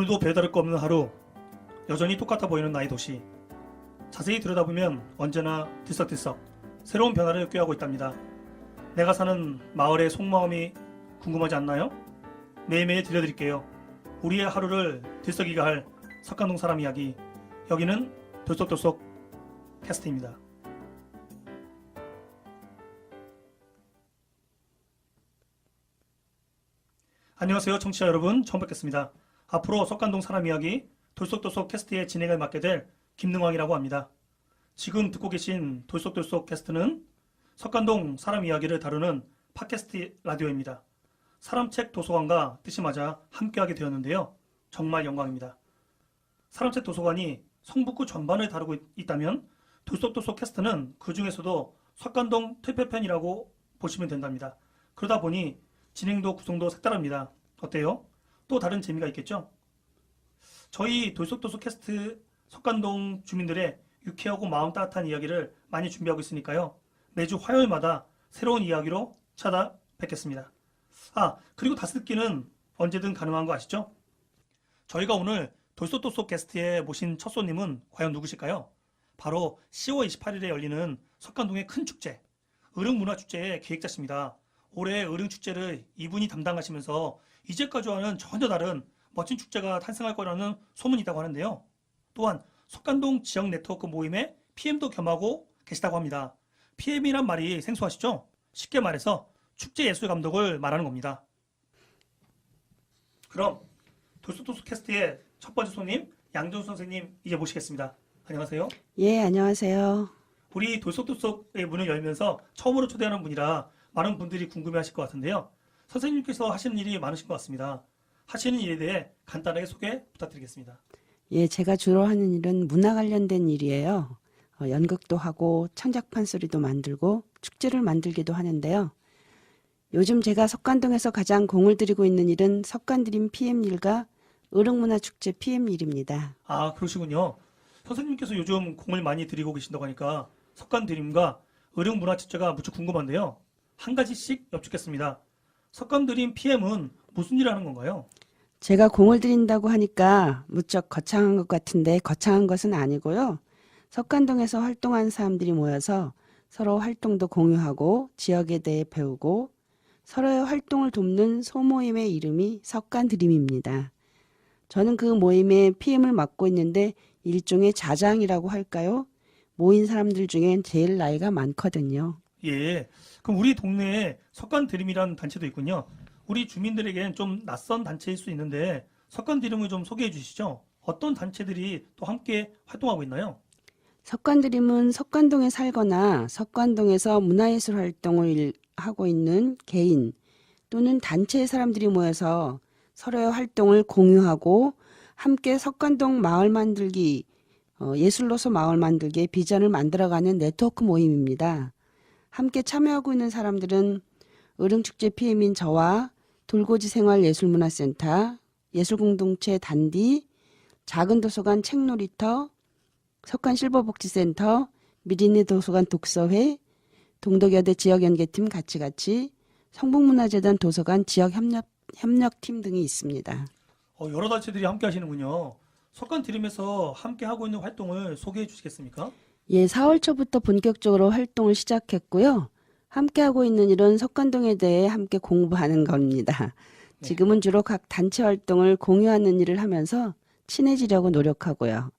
오늘도 별다를 거 없는 하루, 여전히 똑같아 보이는 나의 도시. 자세히 들여다보면 언제나 들썩들썩 새로운 변화를 꾀하고 있답니다. 내가 사는 마을의 속마음이 궁금하지 않나요? 매일매일 들려드릴게요. 우리의 하루를 들썩이게 할 석간동 사람 이야기. 여기는 돌쏙돌쏙 캐스트입니다. 안녕하세요 청취자 여러분, 처음 뵙겠습니다. 앞으로 석간동 사람 이야기 돌쏙돌쏙 캐스트의 진행을 맡게 될 김능왕이라고 합니다. 지금 듣고 계신 돌쏙돌쏙 캐스트는 석간동 사람 이야기를 다루는 팟캐스트 라디오입니다. 사람책 도서관과 뜻이 맞아 함께하게 되었는데요. 정말 영광입니다. 사람책 도서관이 성북구 전반을 다루고 있다면 돌쏙돌쏙 캐스트는 그 중에서도 석간동 특별편이라고 보시면 된답니다. 그러다 보니 진행도 구성도 색다릅니다. 어때요? 또 다른 재미가 있겠죠? 저희 돌쏙돌쏙 캐스트 석간동 주민들의 유쾌하고 마음 따뜻한 이야기를 많이 준비하고 있으니까요. 매주 화요일마다 새로운 이야기로 찾아뵙겠습니다. 그리고 다스듣기는 언제든 가능한 거 아시죠? 저희가 오늘 돌쏙돌쏙 게스트에 모신 첫 손님은 과연 누구실까요? 바로 10월 28일에 열리는 석간동의 큰 축제, 을흥문화축제의 기획자십니다. 올해 을흥축제를 이분이 담당하시면서 이제까지와는 전혀 다른 멋진 축제가 탄생할 거라는 소문이 있다고 하는데요. 또한 석간동 지역 네트워크 모임의 PM도 겸하고 계시다고 합니다. PM이란 말이 생소하시죠? 쉽게 말해서 축제 예술 감독을 말하는 겁니다. 그럼 돌쏙돌쏙 캐스트의 첫 번째 손님 양정수 선생님 이제 모시겠습니다. 안녕하세요. 예, 안녕하세요. 우리 돌쏙돌쏙의 문을 열면서 처음으로 초대하는 분이라 많은 분들이 궁금해하실 것 같은데요. 선생님께서 하시는 일이 많으신 것 같습니다. 하시는 일에 대해 간단하게 소개 부탁드리겠습니다. 예, 제가 주로 하는 일은 문화 관련된 일이에요. 연극도 하고 창작판 소리도 만들고 축제를 만들기도 하는데요. 요즘 제가 석간동에서 가장 공을 들이고 있는 일은 석간드림 PM 일과 을흥문화축제 PM 일입니다. 그러시군요. 선생님께서 요즘 공을 많이 들이고 계신다고 하니까 석간드림과 을흥문화축제가 무척 궁금한데요. 한 가지씩 여쭙겠습니다. 석간드림 PM은 무슨 일을 하는 건가요? 제가 공을 들인다고 하니까 무척 거창한 것 같은데 거창한 것은 아니고요. 석간동에서 활동하는 사람들이 모여서 서로 활동도 공유하고 지역에 대해 배우고 서로의 활동을 돕는 소모임의 이름이 석간드림입니다. 저는 그 모임의 PM을 맡고 있는데 일종의 자장이라고 할까요? 모인 사람들 중엔 제일 나이가 많거든요. 예. 그럼 우리 동네에 석간드림이라는 단체도 있군요. 우리 주민들에겐 좀 낯선 단체일 수 있는데 석간드림을 좀 소개해 주시죠. 어떤 단체들이 또 함께 활동하고 있나요? 석간드림은 석간동에 살거나 석간동에서 문화예술 활동을 하고 있는 개인 또는 단체의 사람들이 모여서 서로의 활동을 공유하고 함께 석간동 마을 만들기, 예술로서 마을 만들기의 비전을 만들어가는 네트워크 모임입니다. 함께 참여하고 있는 사람들은 을흥축제 PM인 저와 돌고지생활예술문화센터, 예술공동체 단디, 작은도서관 책놀이터, 석간실버복지센터, 미리네 도서관 독서회, 동덕여대 지역연계팀 같이 성북문화재단 도서관 지역협력팀 등이 있습니다. 여러 단체들이 함께 하시는군요. 석간드림에서 함께 하고 있는 활동을 소개해 주시겠습니까? 예, 4월 초부터 본격적으로 활동을 시작했고요. 함께하고 있는 일은 석간동에 대해 함께 공부하는 겁니다. 네. 지금은 주로 각 단체 활동을 공유하는 일을 하면서 친해지려고 노력하고요.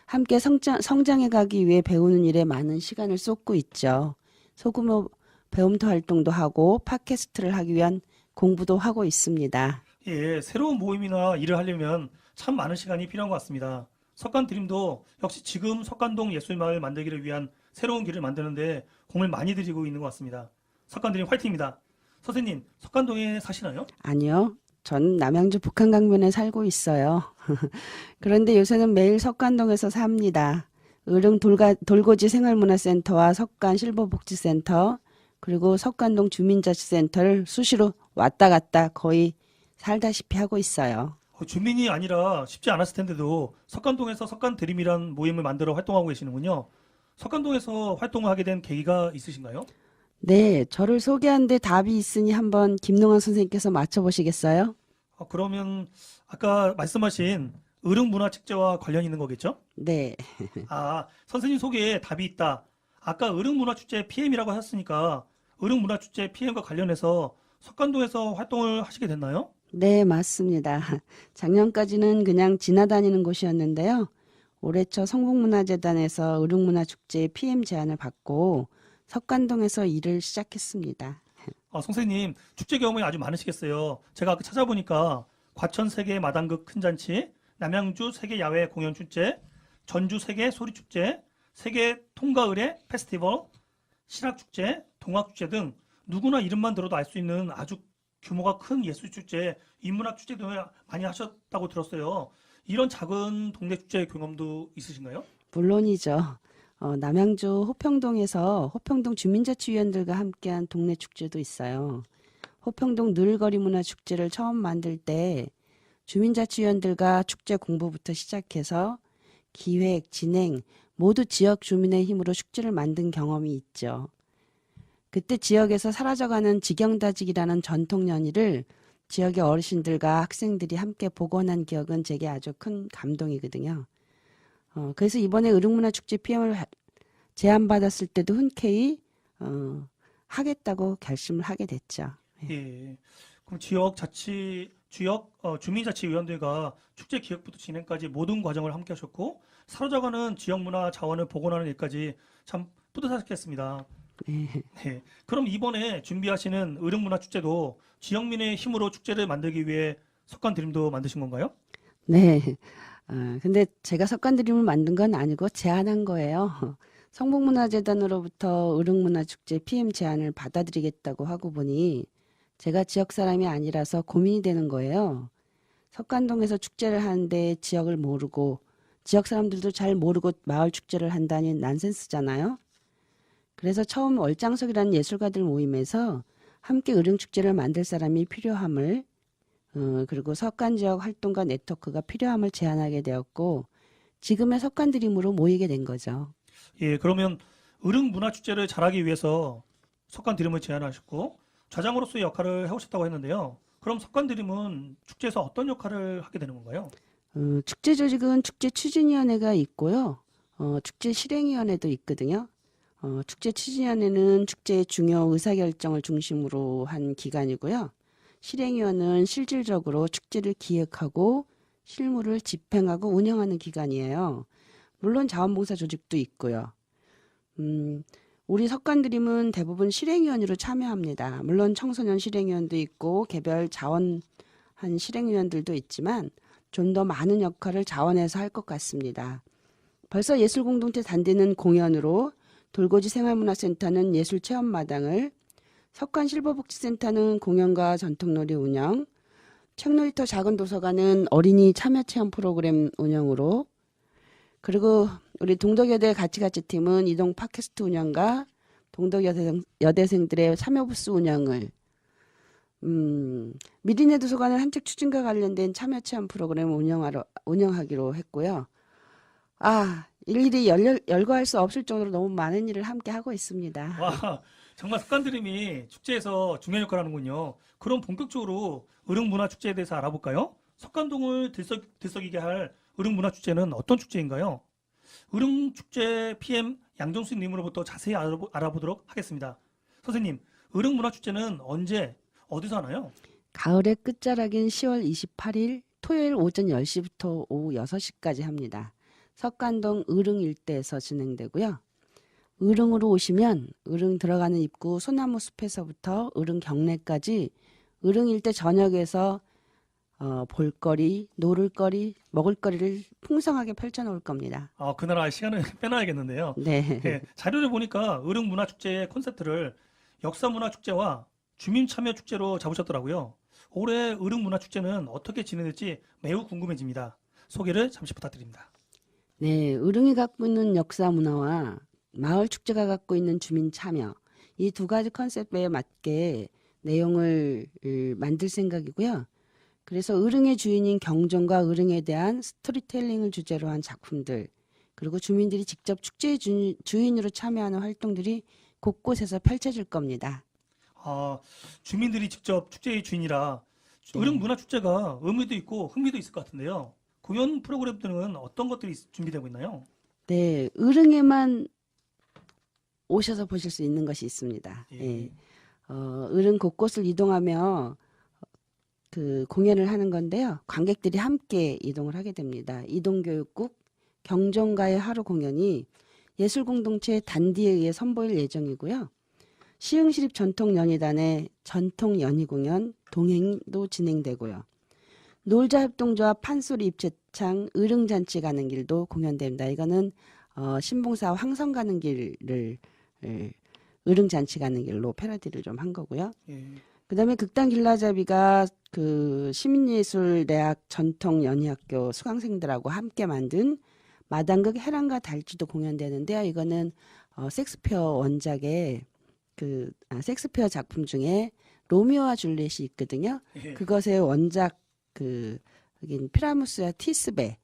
함께 성장해 가기 위해 배우는 일에 많은 시간을 쏟고 있죠. 소규모 배움터 활동도 하고 팟캐스트를 하기 위한 공부도 하고 있습니다. 예, 새로운 모임이나 일을 하려면 참 많은 시간이 필요한 것 같습니다. 석간드림도 역시 지금 석간동 예술마을 만들기를 위한 새로운 길을 만드는데 공을 많이 들이고 있는 것 같습니다. 석간드림 화이팅입니다. 선생님, 석간동에 사시나요? 아니요. 전 남양주 북한강변에 살고 있어요. 그런데 요새는 매일 석간동에서 삽니다. 을흥 돌고지 생활문화센터와 석간 실버복지센터 그리고 석간동 주민자치센터를 수시로 왔다 갔다 거의 살다시피 하고 있어요. 주민이 아니라 쉽지 않았을 텐데도 석간동에서 석간드림이란 모임을 만들어 활동하고 계시는군요. 석간동에서 활동을 하게 된 계기가 있으신가요? 네, 저를 소개하는데 답이 있으니 한번 김능환 선생님께서 맞춰보시겠어요? 그러면 아까 말씀하신 의릉문화축제와 관련이 있는 거겠죠? 네, 선생님 소개에 답이 있다. 아까 의릉문화축제 PM이라고 하셨으니까 의릉문화축제 PM과 관련해서 석관동에서 활동을 하시게 됐나요? 네, 맞습니다. 작년까지는 그냥 지나다니는 곳이었는데요. 올해 초 성북문화재단에서 의릉문화축제 PM 제안을 받고 석관동에서 일을 시작했습니다. 선생님, 축제 경험이 아주 많으시겠어요. 제가 아까 찾아보니까 과천 세계 마당극 큰 잔치, 남양주 세계 야외 공연 축제, 전주 세계 소리 축제, 세계 통가 의례 페스티벌, 실학 축제, 동학 축제 등 누구나 이름만 들어도 알 수 있는 아주 규모가 큰 예술 축제, 인문학 축제 등을 많이 하셨다고 들었어요. 이런 작은 동네 축제 경험도 있으신가요? 물론이죠. 남양주 호평동에서 호평동 주민자치위원들과 함께한 동네 축제도 있어요. 호평동 늘거리 문화 축제를 처음 만들 때 주민자치위원들과 축제 공부부터 시작해서 기획, 진행 모두 지역 주민의 힘으로 축제를 만든 경험이 있죠. 그때 지역에서 사라져가는 직영다직이라는 전통 연희를 지역의 어르신들과 학생들이 함께 복원한 기억은 제게 아주 큰 감동이거든요. 그래서 이번에 의릉문화축제 PM을 제안받았을 때도 흔쾌히 하겠다고 결심을 하게 됐죠. 예. 그럼 주민자치위원들과 축제 기획부터 진행까지 모든 과정을 함께 하셨고, 사라져가는 지역 문화 자원을 복원하는 일까지 참 뿌듯하셨겠습니다. 네. 그럼 이번에 준비하시는 의릉문화축제도 지역민의 힘으로 축제를 만들기 위해 석관 드림도 만드신 건가요? 네. 근데 제가 석관드림을 만든 건 아니고 제안한 거예요. 성북문화재단으로부터 의릉문화축제 PM 제안을 받아들이겠다고 하고 보니 제가 지역 사람이 아니라서 고민이 되는 거예요. 석관동에서 축제를 하는데 지역을 모르고 지역 사람들도 잘 모르고 마을 축제를 한다니 난센스잖아요. 그래서 처음 얼짱석이라는 예술가들 모임에서 함께 의릉축제를 만들 사람이 필요함을 그리고 석관 지역 활동가 네트워크가 필요함을 제안하게 되었고 지금의 석관 드림으로 모이게 된 거죠. 예, 그러면 의릉문화축제를 잘하기 위해서 석관 드림을 제안하셨고, 좌장으로서의 역할을 해오셨다고 했는데요. 그럼 석관 드림은 축제에서 어떤 역할을 하게 되는 건가요? 축제 조직은 축제 추진위원회가 있고요. 축제 실행위원회도 있거든요. 축제 추진위원회는 축제의 중요 의사결정을 중심으로 한 기관이고요. 실행위원회는 실질적으로 축제를 기획하고 실무를 집행하고 운영하는 기관이에요. 물론 자원봉사 조직도 있고요. 우리 석관드림은 대부분 실행위원으로 참여합니다. 물론 청소년 실행위원도 있고 개별 자원한 실행위원들도 있지만 좀 더 많은 역할을 자원해서 할 것 같습니다. 벌써 예술공동체 단대는 공연으로, 돌고지 생활문화센터는 예술체험마당을, 석관실버복지센터는 공연과 전통놀이 운영, 책놀이터 작은도서관은 어린이 참여체험 프로그램 운영으로, 그리고 우리 동덕여대 가치가치팀은 이동 팟캐스트 운영과 동덕여대생들의 참여부스 운영을, 미리네 도서관은 한책 추진과 관련된 참여체험 프로그램을 운영하기로 했고요. 일일이 열거할 수 없을 정도로 너무 많은 일을 함께 하고 있습니다. 와, 정말 석관 드림이 축제에서 중요한 역할을 하는군요. 그럼 본격적으로 의릉문화축제에 대해서 알아볼까요? 석관동을 들썩이게 할 의릉문화축제는 어떤 축제인가요? 의릉축제 PM 양정수님으로부터 자세히 알아보도록 하겠습니다. 선생님, 의릉문화축제는 언제, 어디서 하나요? 가을의 끝자락인 10월 28일 토요일 오전 10시부터 오후 6시까지 합니다. 석관동 의릉 일대에서 진행되고요. 의릉으로 오시면 의릉 들어가는 입구 소나무 숲에서부터 의릉 경내까지 의릉 일대 전역에서 볼거리, 노를거리, 먹을거리를 풍성하게 펼쳐놓을 겁니다. 그날 시간을 빼놔야겠는데요. 네. 예, 자료를 보니까 의릉문화축제의 콘셉트를 역사문화축제와 주민참여축제로 잡으셨더라고요. 올해 의릉문화축제는 어떻게 진행될지 매우 궁금해집니다. 소개를 잠시 부탁드립니다. 네, 의릉이 갖고 있는 역사 문화와 마을 축제가 갖고 있는 주민 참여, 이 두 가지 컨셉에 맞게 내용을 만들 생각이고요. 그래서 의릉의 주인인 경정과 의릉에 대한 스토리텔링을 주제로 한 작품들, 그리고 주민들이 직접 축제의 주인으로 참여하는 활동들이 곳곳에서 펼쳐질 겁니다. 주민들이 직접 축제의 주인이라 의령문화축제가 의미도 있고 흥미도 있을 것 같은데요. 공연 프로그램들은 어떤 것들이 준비되고 있나요? 네, 의릉에만 오셔서 보실 수 있는 것이 있습니다. 예. 예. 의릉 곳곳을 이동하며 그 공연을 하는 건데요. 관객들이 함께 이동을 하게 됩니다. 이동교육국 경종가의 하루 공연이 예술공동체 단디에 의해 선보일 예정이고요. 시흥시립 전통연희단의 전통연희 공연 동행도 진행되고요. 놀자협동조합 판소리 입체창 의릉잔치 가는 길도 공연됩니다. 이거는 신봉사 황성 가는 길을 의릉잔치 가는 길로 패러디를 좀 한 거고요. 예. 그다음에 극단 길라잡이가 그 시민예술대학 전통연희학교 수강생들하고 함께 만든 마당극 해랑과 달쥐도 공연되는데요. 이거는 섹스피어 원작의 섹스피어 작품 중에 로미오와 줄리엣이 있거든요. 예. 그것의 원작 여긴 피라무스와 티스베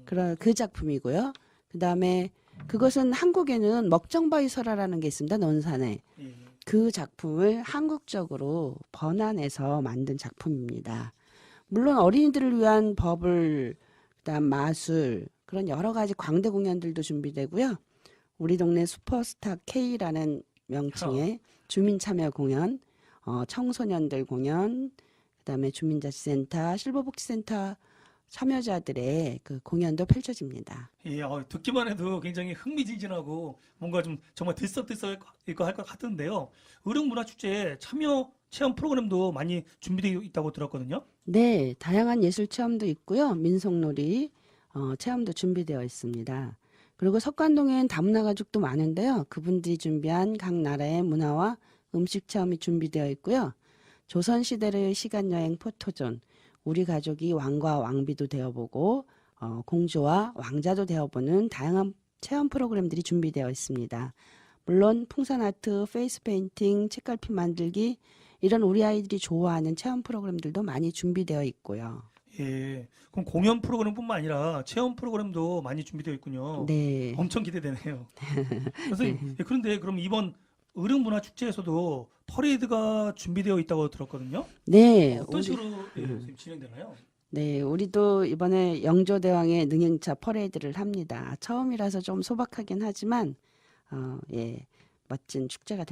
그런 그 작품이고요. 그다음에 그것은 한국에는 먹정바위 설화라는 게 있습니다. 논산에. 예. 그 작품을 한국적으로 번안해서 만든 작품입니다. 물론 어린이들을 위한 버블, 그다음 마술 그런 여러 가지 광대 공연들도 준비되고요. 우리 동네 슈퍼스타 K라는 명칭의 주민 참여 공연, 청소년들 공연, 그다음에 주민자치센터, 실버복지센터 참여자들의 그 공연도 펼쳐집니다. 예, 듣기만 해도 굉장히 흥미진진하고 뭔가 좀 정말 들썩들썩 이거 할 것 같은데요. 의령문화축제에 참여 체험 프로그램도 많이 준비되어 있다고 들었거든요. 네, 다양한 예술 체험도 있고요. 민속놀이 체험도 준비되어 있습니다. 그리고 석관동엔 다문화 가족도 많은데요. 그분들이 준비한 각 나라의 문화와 음식 체험이 준비되어 있고요. 조선시대의 시간여행 포토존, 우리 가족이 왕과 왕비도 되어보고 공주와 왕자도 되어보는 다양한 체험 프로그램들이 준비되어 있습니다. 물론 풍선아트, 페이스 페인팅, 책갈피 만들기 이런 우리 아이들이 좋아하는 체험 프로그램들도 많이 준비되어 있고요. 예, 그럼 공연 프로그램뿐만 아니라 체험 프로그램도 많이 준비되어 있군요. 네, 엄청 기대되네요. 선생님, 예, 그런데 그럼 이번 의령문화축제에서도 퍼레이드가 준비되어 있다고 들었거든요. 네, 어떤 식으로 선생님 진행되나요? 네, 우리도 이번에 영조대왕의 능행차 퍼레이드를 합니다. 처음이라서 좀 소박하긴 하지만 예, 멋진 축제가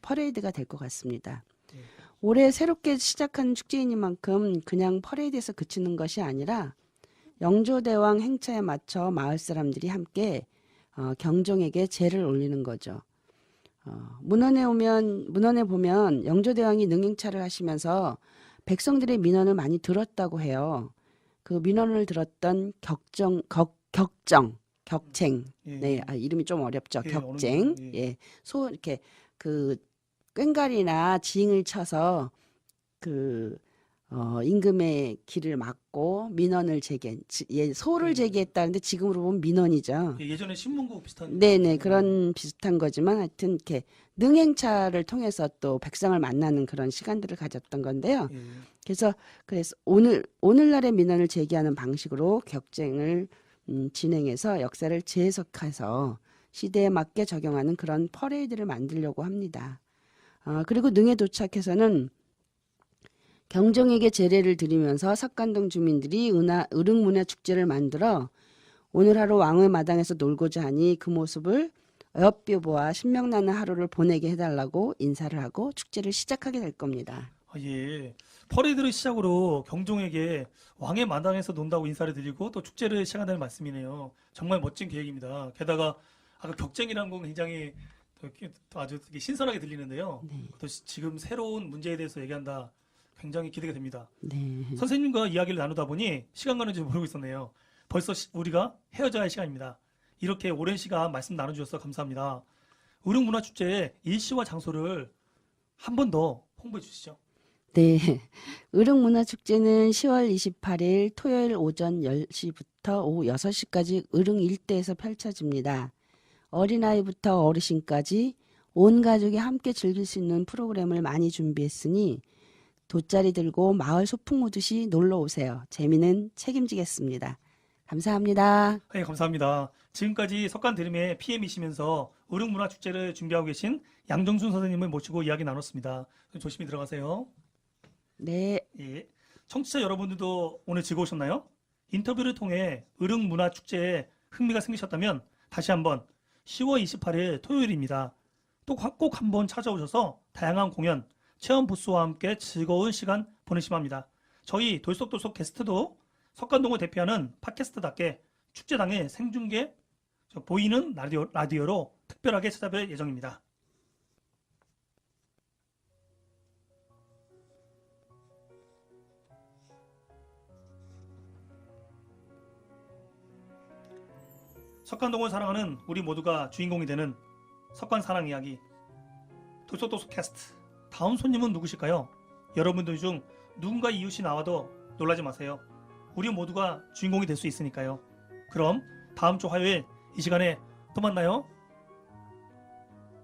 퍼레이드가 될 것 같습니다. 예. 올해 새롭게 시작한 축제이니만큼 그냥 퍼레이드에서 그치는 것이 아니라 영조대왕 행차에 맞춰 마을 사람들이 함께 경종에게 제를 올리는 거죠. 문헌에 보면 영조대왕이 능행차를 하시면서 백성들의 민원을 많이 들었다고 해요. 그 민원을 들었던 격쟁. 예. 네, 이름이 좀 어렵죠. 예, 격쟁. 어느 정도, 예. 예, 이렇게 그 꽹과리나 징을 쳐서 그 임금의 길을 막고 민원을 소를 예. 제기했다는데 지금으로 보면 민원이죠. 예, 예전에 신문고 비슷한. 네네, 그런 비슷한 거지만 하여튼 이렇게 능행차를 통해서 또 백성을 만나는 그런 시간들을 가졌던 건데요. 예. 그래서 오늘날의 민원을 제기하는 방식으로 격쟁을 진행해서 역사를 재해석해서 시대에 맞게 적용하는 그런 퍼레이드를 만들려고 합니다. 그리고 능에 도착해서는 경종에게 제례를 드리면서 석관동 주민들이 의릉문화축제를 만들어 오늘 하루 왕의 마당에서 놀고자 하니 그 모습을 엿비보아 신명나는 하루를 보내게 해달라고 인사를 하고 축제를 시작하게 될 겁니다. 예. 퍼레이드를 시작으로 경종에게 왕의 마당에서 논다고 인사를 드리고 또 축제를 시작한다는 말씀이네요. 정말 멋진 계획입니다. 게다가 아까 격쟁이라는 건 굉장히 또 아주 되게 신선하게 들리는데요. 네. 또 지금 새로운 문제에 대해서 얘기한다. 굉장히 기대가 됩니다. 네. 선생님과 이야기를 나누다 보니 시간 가는 줄 모르고 있었네요. 벌써 우리가 헤어져야 할 시간입니다. 이렇게 오랜 시간 말씀 나눠주셔서 감사합니다. 의령문화축제의 일시와 장소를 한 번 더 홍보해 주시죠. 네. 의릉문화축제는 10월 28일 토요일 오전 10시부터 오후 6시까지 의릉 일대에서 펼쳐집니다. 어린아이부터 어르신까지 온 가족이 함께 즐길 수 있는 프로그램을 많이 준비했으니 돗자리 들고 마을 소풍 오듯이 놀러 오세요. 재미는 책임지겠습니다. 감사합니다. 네, 감사합니다. 지금까지 석간드림의 PM이시면서 의령문화축제를 준비하고 계신 양정순 선생님을 모시고 이야기 나눴습니다. 조심히 들어가세요. 네. 예. 청취자 여러분들도 오늘 즐거우셨나요? 인터뷰를 통해 의릉문화축제에 흥미가 생기셨다면 다시 한번 10월 28일 토요일입니다. 또 꼭 한번 찾아오셔서 다양한 공연, 체험 부스와 함께 즐거운 시간 보내시면 합니다. 저희 돌속돌속 게스트도 석관동을 대표하는 팟캐스트답게 축제 당일 생중계 보이는 라디오로 특별하게 찾아뵐 예정입니다. 석관동을 사랑하는 우리 모두가 주인공이 되는 석관 사랑 이야기 돌속돌속 캐스트. 다음 손님은 누구실까요? 여러분들 중 누군가 이웃이 나와도 놀라지 마세요. 우리 모두가 주인공이 될 수 있으니까요. 그럼 다음 주 화요일 이 시간에 또 만나요.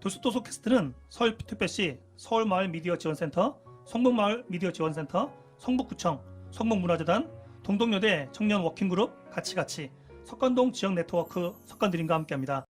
돌속돌속 캐스트는 서울특별시 서울마을미디어지원센터, 성북마을미디어지원센터, 성북구청, 성북문화재단, 동덕여대 청년 워킹그룹 같이 석관동 지역 네트워크 석관드림과 함께합니다.